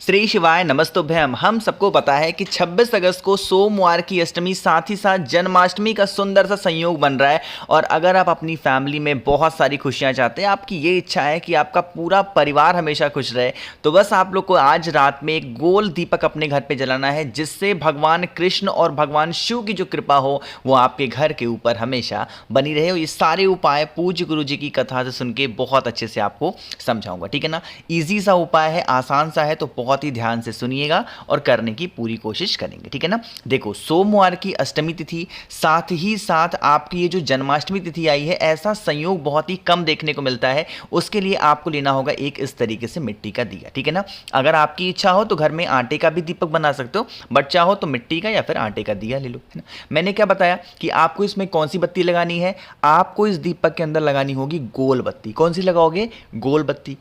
श्री शिवाय नमस्तुभ्यम। हम सबको पता है कि 26 अगस्त को सोमवार की अष्टमी, साथ ही साथ जन्माष्टमी का सुंदर सा संयोग बन रहा है। और अगर आप अपनी फैमिली में बहुत सारी खुशियां चाहते हैं, आपकी ये इच्छा है कि आपका पूरा परिवार हमेशा खुश रहे, तो बस आप लोग को आज रात में एक गोल दीपक अपने घर पे जलाना है, जिससे भगवान कृष्ण और भगवान शिव की जो कृपा हो वो आपके घर के ऊपर हमेशा बनी रहे। और ये सारे उपाय पूज्य गुरु जी की कथा से सुन के बहुत अच्छे से आपको समझाऊंगा, ठीक है ना। ईजी सा उपाय है, आसान सा है, तो बहुत ही ध्यान से सुनिएगा और करने की पूरी कोशिश करेंगे, ठीक है ना। देखो, सोमवार की अष्टमी तिथि, साथ ही साथ आपकी ये जो जन्माष्टमी तिथि आई है, ऐसा संयोग बहुत ही कम देखने को मिलता है। उसके लिए आपको लेना होगा एक इस तरीके से मिट्टी का दिया, ठीक है ना। अगर आपकी इच्छा हो तो घर में आटे का भी दीपक बना सकते हो, बट चाहो तो मिट्टी का या फिर आटे का दिया ले लो, है ना। मैंने क्या बताया कि आपको इसमें कौन सी बत्ती लगानी है। आपको इस दीपक के अंदर लगानी होगी गोल बत्ती। कौन सी लगाओगे? गोल बत्ती।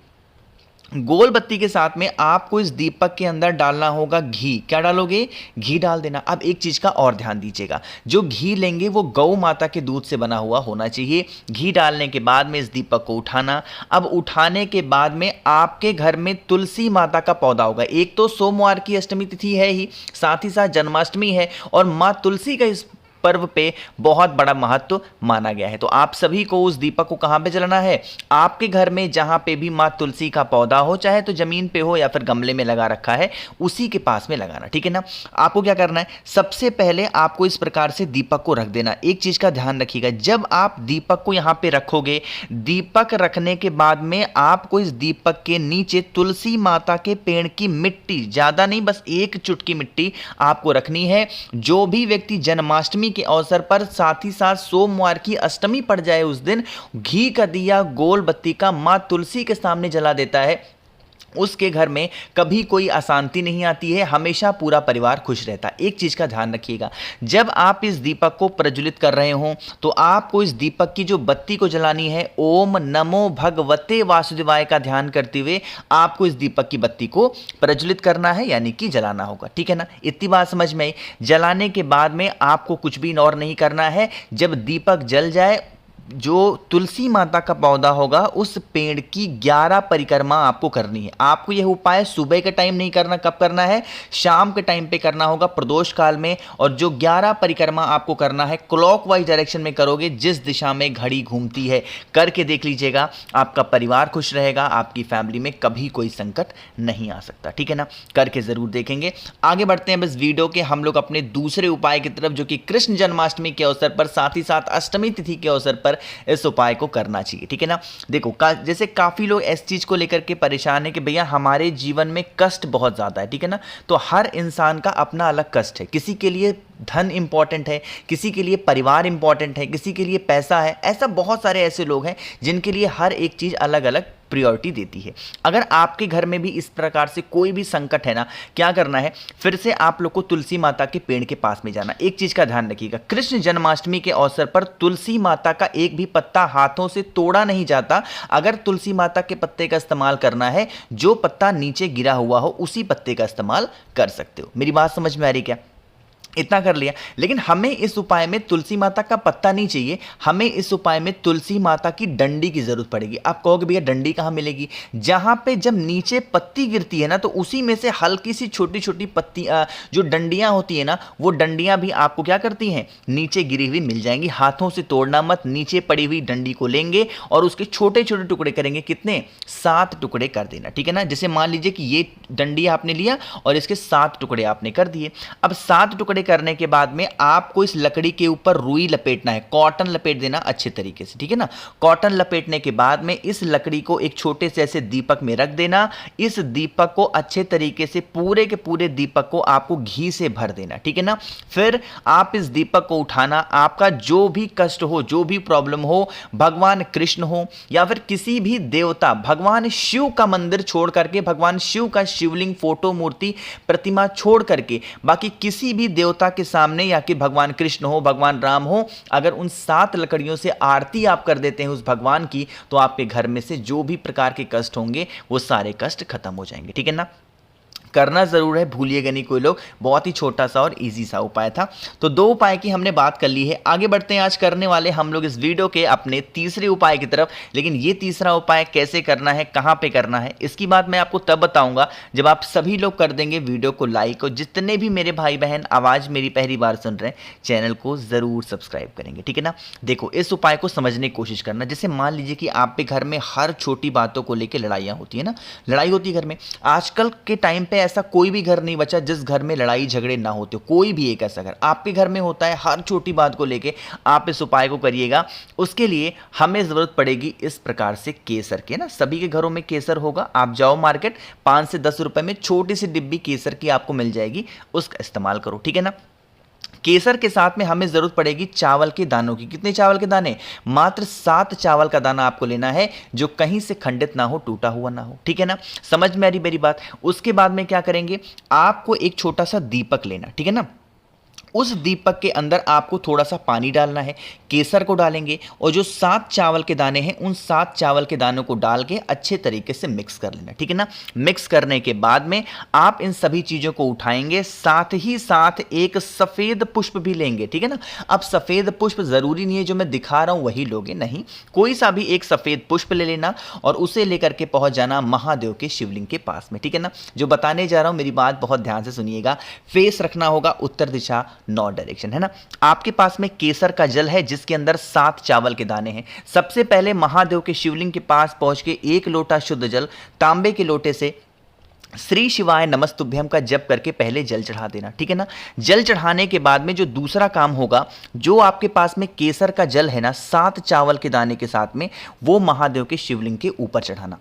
गोल बत्ती के साथ में आपको इस दीपक के अंदर डालना होगा घी। क्या डालोगे? घी डाल देना। अब एक चीज का और ध्यान दीजिएगा, जो घी लेंगे वो गौ माता के दूध से बना हुआ होना चाहिए। घी डालने के बाद में इस दीपक को उठाना। अब उठाने के बाद में आपके घर में तुलसी माता का पौधा होगा। एक तो सोमवार की अष्टमी तिथि है ही, साथ ही साथ जन्माष्टमी है, और माँ तुलसी का इस पर्व पे बहुत बड़ा महत्व माना गया है। तो आप सभी को उस दीपक को कहां पे जलाना है? आपके घर में जहां पे भी मां तुलसी का पौधा हो, चाहे तो जमीन पे हो या फिर गमले में लगा रखा है, उसी के पास में लगाना, ठीक है ना। आपको क्या करना है? सबसे पहले आपको इस प्रकार से दीपक को रख देना। एक चीज का ध्यान रखिएगा, जब आप दीपक को यहां पे रखोगे, दीपक रखने के बाद में आपको इस दीपक के नीचे तुलसी माता के पेड़ की मिट्टी, ज्यादा नहीं, बस एक चुटकी मिट्टी आपको रखनी है। जो भी व्यक्ति जन्माष्टमी के अवसर पर, साथ ही साथ सोमवार की अष्टमी पड़ जाए उस दिन, घी का दिया गोल बत्ती का मां तुलसी के सामने जला देता है, उसके घर में कभी कोई अशांति नहीं आती है, हमेशा पूरा परिवार खुश रहता है। एक चीज का ध्यान रखिएगा, जब आप इस दीपक को प्रज्वलित कर रहे हो तो आपको इस दीपक की जो बत्ती को जलानी है, ओम नमो भगवते वासुदेवाय का ध्यान करते हुए आपको इस दीपक की बत्ती को प्रज्वलित करना है, यानी कि जलाना होगा, ठीक है ना। इतनी बात समझ में आई। जलाने के बाद में आपको कुछ भी और नहीं करना है। जब दीपक जल जाए, जो तुलसी माता का पौधा होगा, उस पेड़ की 11 परिक्रमा आपको करनी है। आपको यह उपाय सुबह के टाइम नहीं करना। कब करना है? शाम के टाइम पे करना होगा, प्रदोष काल में। और जो 11 परिक्रमा आपको करना है, क्लॉकवाइज डायरेक्शन में करोगे, जिस दिशा में घड़ी घूमती है। करके देख लीजिएगा, आपका परिवार खुश रहेगा, आपकी फैमिली में कभी कोई संकट नहीं आ सकता, ठीक है ना। करके जरूर देखेंगे। आगे बढ़ते हैं बस वीडियो के हम लोग अपने दूसरे उपाय की तरफ, जो कि कृष्ण जन्माष्टमी के अवसर पर, साथ ही साथ अष्टमी तिथि के अवसर पर इस उपाय को करना चाहिए, ठीक है ना। देखो, जैसे काफी लोग इस चीज को लेकर के परेशान है कि भैया हमारे जीवन में कष्ट बहुत ज्यादा है, ठीक है ना। तो हर इंसान का अपना अलग कष्ट है। किसी के लिए धन इंपॉर्टेंट है, किसी के लिए परिवार इंपॉर्टेंट है, किसी के लिए पैसा है। ऐसा बहुत सारे ऐसे लोग हैं जिनके लिए हर एक चीज अलग अलग प्रायोरिटी देती है। अगर आपके घर में भी इस प्रकार से कोई भी संकट है ना, क्या करना है? फिर से आप लोग को तुलसी माता के पेड़ के पास में जाना। एक चीज का ध्यान रखिएगा, कृष्ण जन्माष्टमी के अवसर पर तुलसी माता का एक भी पत्ता हाथों से तोड़ा नहीं जाता। अगर तुलसी माता के पत्ते का इस्तेमाल करना है, जो पत्ता नीचे गिरा हुआ हो उसी पत्ते का इस्तेमाल कर सकते हो। मेरी बात समझ में आ रही क्या? इतना कर लिया। लेकिन हमें इस उपाय में तुलसी माता का पत्ता नहीं चाहिए, हमें इस उपाय में तुलसी माता की डंडी की जरूरत पड़ेगी। आप कहोगे भैया डंडी कहाँ मिलेगी? जहां पे जब नीचे पत्ती गिरती है ना, तो उसी में से हल्की सी छोटी छोटी पत्ती, जो डंडियां होती है ना, वो डंडियां भी आपको क्या करती हैं? नीचे गिरी हुई मिल जाएंगी। हाथों से तोड़ना मत, नीचे पड़ी हुई डंडी को लेंगे और उसके छोटे छोटे टुकड़े करेंगे। कितने? 7 टुकड़े कर देना, ठीक है ना। जैसे मान लीजिए कि ये डंडी आपने लिया और इसके 7 टुकड़े आपने कर दिए। अब 7 टुकड़े करने के बाद में आपको इस लकड़ी के ऊपर रुई लपेटना है, कॉटन लपेट देना अच्छे तरीके से, ठीक है ना। कॉटन लपेटने के बाद में इस लकड़ी को एक छोटे से ऐसे दीपक में रख देना। इस दीपक को अच्छे तरीके से, पूरे के पूरे दीपक को आपको घी से भर देना, ठीक है ना। फिर आप इस दीपक को उठाना। आपका जो भी कष्ट हो, जो भी प्रॉब्लम हो, भगवान कृष्ण हो या फिर किसी भी देवता, भगवान शिव का मंदिर छोड़ करके, भगवान शिव का शिवलिंग, फोटो, मूर्ति, प्रतिमा छोड़ करके बाकी किसी भी देवता के सामने, या कि भगवान कृष्ण हो, भगवान राम हो, अगर उन 7 लकड़ियों से आरती आप कर देते हैं उस भगवान की, तो आपके घर में से जो भी प्रकार के कष्ट होंगे वो सारे कष्ट खत्म हो जाएंगे, ठीक है ना। करना ज़रूर है, भूलिएगा नहीं कोई लोग। बहुत ही छोटा सा और इजी सा उपाय था। तो 2 उपाय की हमने बात कर ली है। आगे बढ़ते हैं, आज करने वाले हम लोग इस वीडियो के अपने तीसरे उपाय की तरफ। लेकिन ये तीसरा उपाय कैसे करना है, कहाँ पे करना है, इसकी बात मैं आपको तब बताऊंगा जब आप सभी लोग कर देंगे वीडियो को लाइक, और जितने भी मेरे भाई बहन आवाज़ मेरी पहली बार सुन रहे हैं चैनल को ज़रूर सब्सक्राइब करेंगे, ठीक है ना। देखो, इस उपाय को समझने की कोशिश करना। जैसे मान लीजिए कि आप पे घर में हर छोटी बातों को लेकर लड़ाइयाँ होती है ना, लड़ाई होती है घर में। आजकल के टाइम पे ऐसा कोई भी घर नहीं बचा जिस घर में लड़ाई झगड़े ना होते हो। कोई भी एक ऐसा घर आपके घर में होता है, हर छोटी बात को लेके आप इस उपाय को करिएगा। उसके लिए हमें ज़रूरत पड़ेगी इस प्रकार से केसर के ना, सभी के घरों में केसर होगा। आप जाओ मार्केट, 5 से 10 रुपए में छोटी सी डिब्बी केसर की आपको मिल जाएगी, उसका इस्तेमाल करो, ठीक है ना। केसर के साथ में हमें जरूरत पड़ेगी चावल के दानों की। कितने चावल के दाने? मात्र 7 चावल का दाना आपको लेना है, जो कहीं से खंडित ना हो, टूटा हुआ ना हो, ठीक है ना। समझ में आ रही मेरी बात? उसके बाद में क्या करेंगे, आपको एक छोटा सा दीपक लेना, ठीक है ना। उस दीपक के अंदर आपको थोड़ा सा पानी डालना है, केसर को डालेंगे, और जो 7 चावल के दाने हैं उन 7 चावल के दानों को डाल के अच्छे तरीके से मिक्स कर लेना, ठीक है ना। मिक्स करने के बाद में आप इन सभी चीज़ों को उठाएंगे, साथ ही साथ एक सफ़ेद पुष्प भी लेंगे, ठीक है ना। अब सफ़ेद पुष्प ज़रूरी नहीं है जो मैं दिखा रहा हूँ वही लोगे, नहीं, कोई सा भी एक सफ़ेद पुष्प ले लेना और उसे लेकर के पहुँच जाना महादेव के शिवलिंग के पास में, ठीक है ना। जो बताने जा रहा हूँ मेरी बात बहुत ध्यान से सुनिएगा। फेस रखना होगा उत्तर दिशा, नॉर्थ डायरेक्शन, है ना। आपके पास में केसर का जल है जिसके अंदर 7 चावल के दाने हैं। सबसे पहले महादेव के शिवलिंग के पास पहुंच के 1 लोटा शुद्ध जल तांबे के लोटे से श्री शिवाय नमस्तुभ्यम का जप करके पहले जल चढ़ा देना, ठीक है ना। जल चढ़ाने के बाद में जो दूसरा काम होगा, जो आपके पास में केसर का जल है ना 7 चावल के दाने के साथ में, वो महादेव के शिवलिंग के ऊपर चढ़ाना।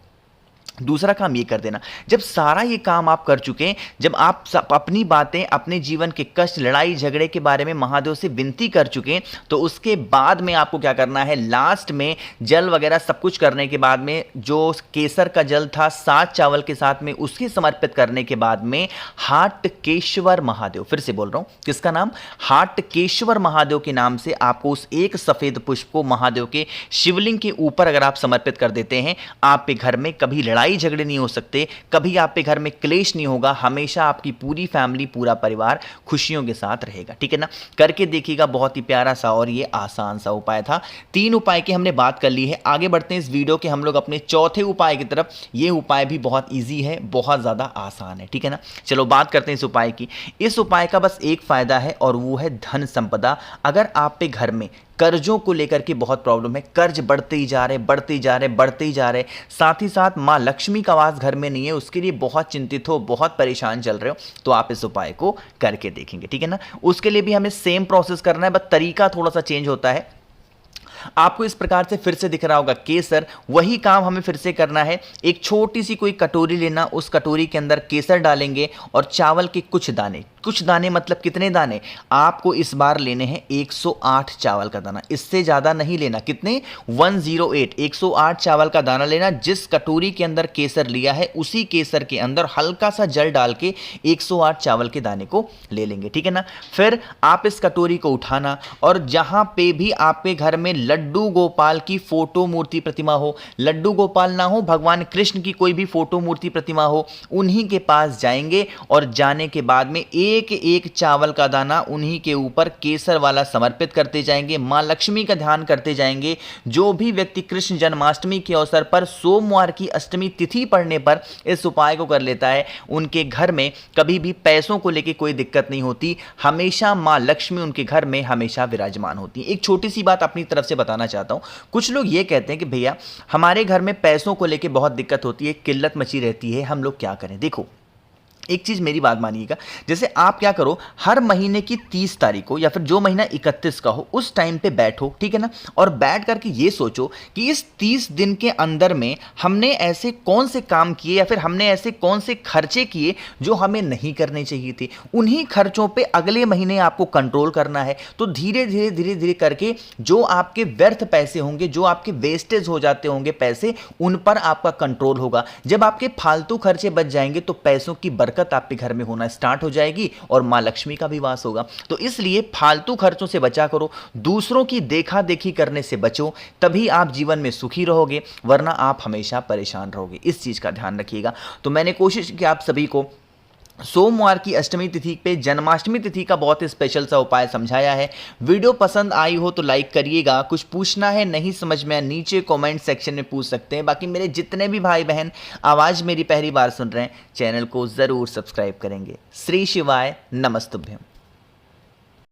दूसरा काम ये कर देना, जब सारा ये काम आप कर चुके हैं, जब आप अपनी बातें, अपने जीवन के कष्ट, लड़ाई झगड़े के बारे में महादेव से विनती कर चुके हैं, तो उसके बाद में आपको क्या करना है, लास्ट में जल वगैरह सब कुछ करने के बाद में जो केसर का जल था 7 चावल के साथ में, उसके समर्पित करने के बाद में हाटकेश्वर महादेव, फिर से बोल रहा हूं, किसका नाम? हाटकेश्वर महादेव के नाम से आपको उस एक सफेद पुष्प को महादेव के शिवलिंग के ऊपर अगर आप समर्पित कर देते हैं, आपके घर में कभी लड़ाई झगड़े नहीं हो सकते, कभी आपके घर में क्लेश नहीं होगा, हमेशा आपकी पूरी फैमिली, पूरा परिवार खुशियों के साथ रहेगा, ठीक है ना। करके देखिएगा, बहुत ही प्यारा सा और ये आसान सा उपाय था। 3 उपाय की हमने बात कर ली है। आगे बढ़ते हैं इस वीडियो के हम लोग अपने चौथे उपाय की तरफ। ये उपाय भी बहुत ईजी है, बहुत ज़्यादा आसान है, ठीक है ना। चलो बात करते हैं इस उपाय की। इस उपाय का बस एक फायदा है और वो है धन संपदा। अगर आप पे घर में कर्जों को लेकर के बहुत प्रॉब्लम है, कर्ज बढ़ते ही जा रहे, बढ़ते ही जा रहे, बढ़ते ही जा रहे, साथ ही साथ माँ लक्ष्मी का वास घर में नहीं है, उसके लिए बहुत चिंतित हो, बहुत परेशान चल रहे हो, तो आप इस उपाय को करके देखेंगे, ठीक है ना। उसके लिए भी हमें सेम प्रोसेस करना है, बस तरीका थोड़ा सा चेंज होता है। आपको इस प्रकार से फिर से दिख रहा होगा केसर, वही काम हमें फिर से करना है। एक छोटी सी कोई कटोरी लेना, उस कटोरी के अंदर केसर डालेंगे और चावल के कुछ दाने, कुछ दाने मतलब कितने दाने आपको इस बार लेने हैं? 108 चावल का दाना, इससे ज़्यादा नहीं लेना। कितने? 108, 108 चावल का दाना लेना। जिस कटोरी के अंदर केसर लिया है उसी केसर के अंदर हल्का सा जल डाल के 108 चावल के दाने को ले लेंगे, ठीक है ना। फिर आप इस कटोरी को उठाना और जहां पे भी आपके घर में लड्डू गोपाल की फोटो मूर्ति प्रतिमा हो, लड्डू गोपाल ना हो, भगवान कृष्ण की कोई भी फोटो मूर्ति प्रतिमा हो, उन्हीं के पास जाएंगे और जाने के बाद में एक एक चावल का दाना उन्हीं के ऊपर केसर वाला समर्पित करते जाएंगे, मां लक्ष्मी का ध्यान करते जाएंगे। जो भी व्यक्ति कृष्ण जन्माष्टमी के अवसर पर सोमवार की अष्टमी तिथि पड़ने पर इस उपाय को कर लेता है, उनके घर में कभी भी पैसों को लेकर कोई दिक्कत नहीं होती, हमेशा मां लक्ष्मी उनके घर में हमेशा विराजमान होती है। एक छोटी सी बात अपनी तरफ से बताना चाहता हूं। कुछ लोग ये कहते हैं कि भैया हमारे घर में पैसों को लेकर बहुत दिक्कत होती है, किल्लत मची रहती है, हम लोग क्या करें? देखो, एक चीज मेरी बात मानिएगा, जैसे आप क्या करो, हर महीने की 30 तारीख को या फिर जो महीना 31 का हो उस टाइम पे बैठो, ठीक है ना, और बैठ करके ये सोचो कि इस 30 दिन के अंदर में हमने ऐसे कौन से काम किए या फिर हमने ऐसे कौन से खर्चे किए जो हमें नहीं करने चाहिए थे। उन्हीं खर्चों पे अगले महीने आपको कंट्रोल करना है। तो धीरे धीरे धीरे धीरे करके जो आपके व्यर्थ पैसे होंगे, जो आपके वेस्टेज हो जाते होंगे पैसे, उन पर आपका कंट्रोल होगा। जब आपके फालतू खर्चे बच जाएंगे तो पैसों की बरकत आपके घर में होना स्टार्ट हो जाएगी और मां लक्ष्मी का भी वास होगा। तो इसलिए फालतू खर्चों से बचा करो, दूसरों की देखा देखी करने से बचो, तभी आप जीवन में सुखी रहोगे, वरना आप हमेशा परेशान रहोगे। इस चीज का ध्यान रखिएगा। तो मैंने कोशिश की आप सभी को सोमवार की अष्टमी तिथि पे जन्माष्टमी तिथि का बहुत ही स्पेशल सा उपाय समझाया है। वीडियो पसंद आई हो तो लाइक करिएगा। कुछ पूछना है, नहीं समझ में, नीचे कमेंट सेक्शन में पूछ सकते हैं। बाकी मेरे जितने भी भाई बहन आवाज़ मेरी पहली बार सुन रहे हैं, चैनल को ज़रूर सब्सक्राइब करेंगे। श्री शिवाय नमस्तुभ्यम।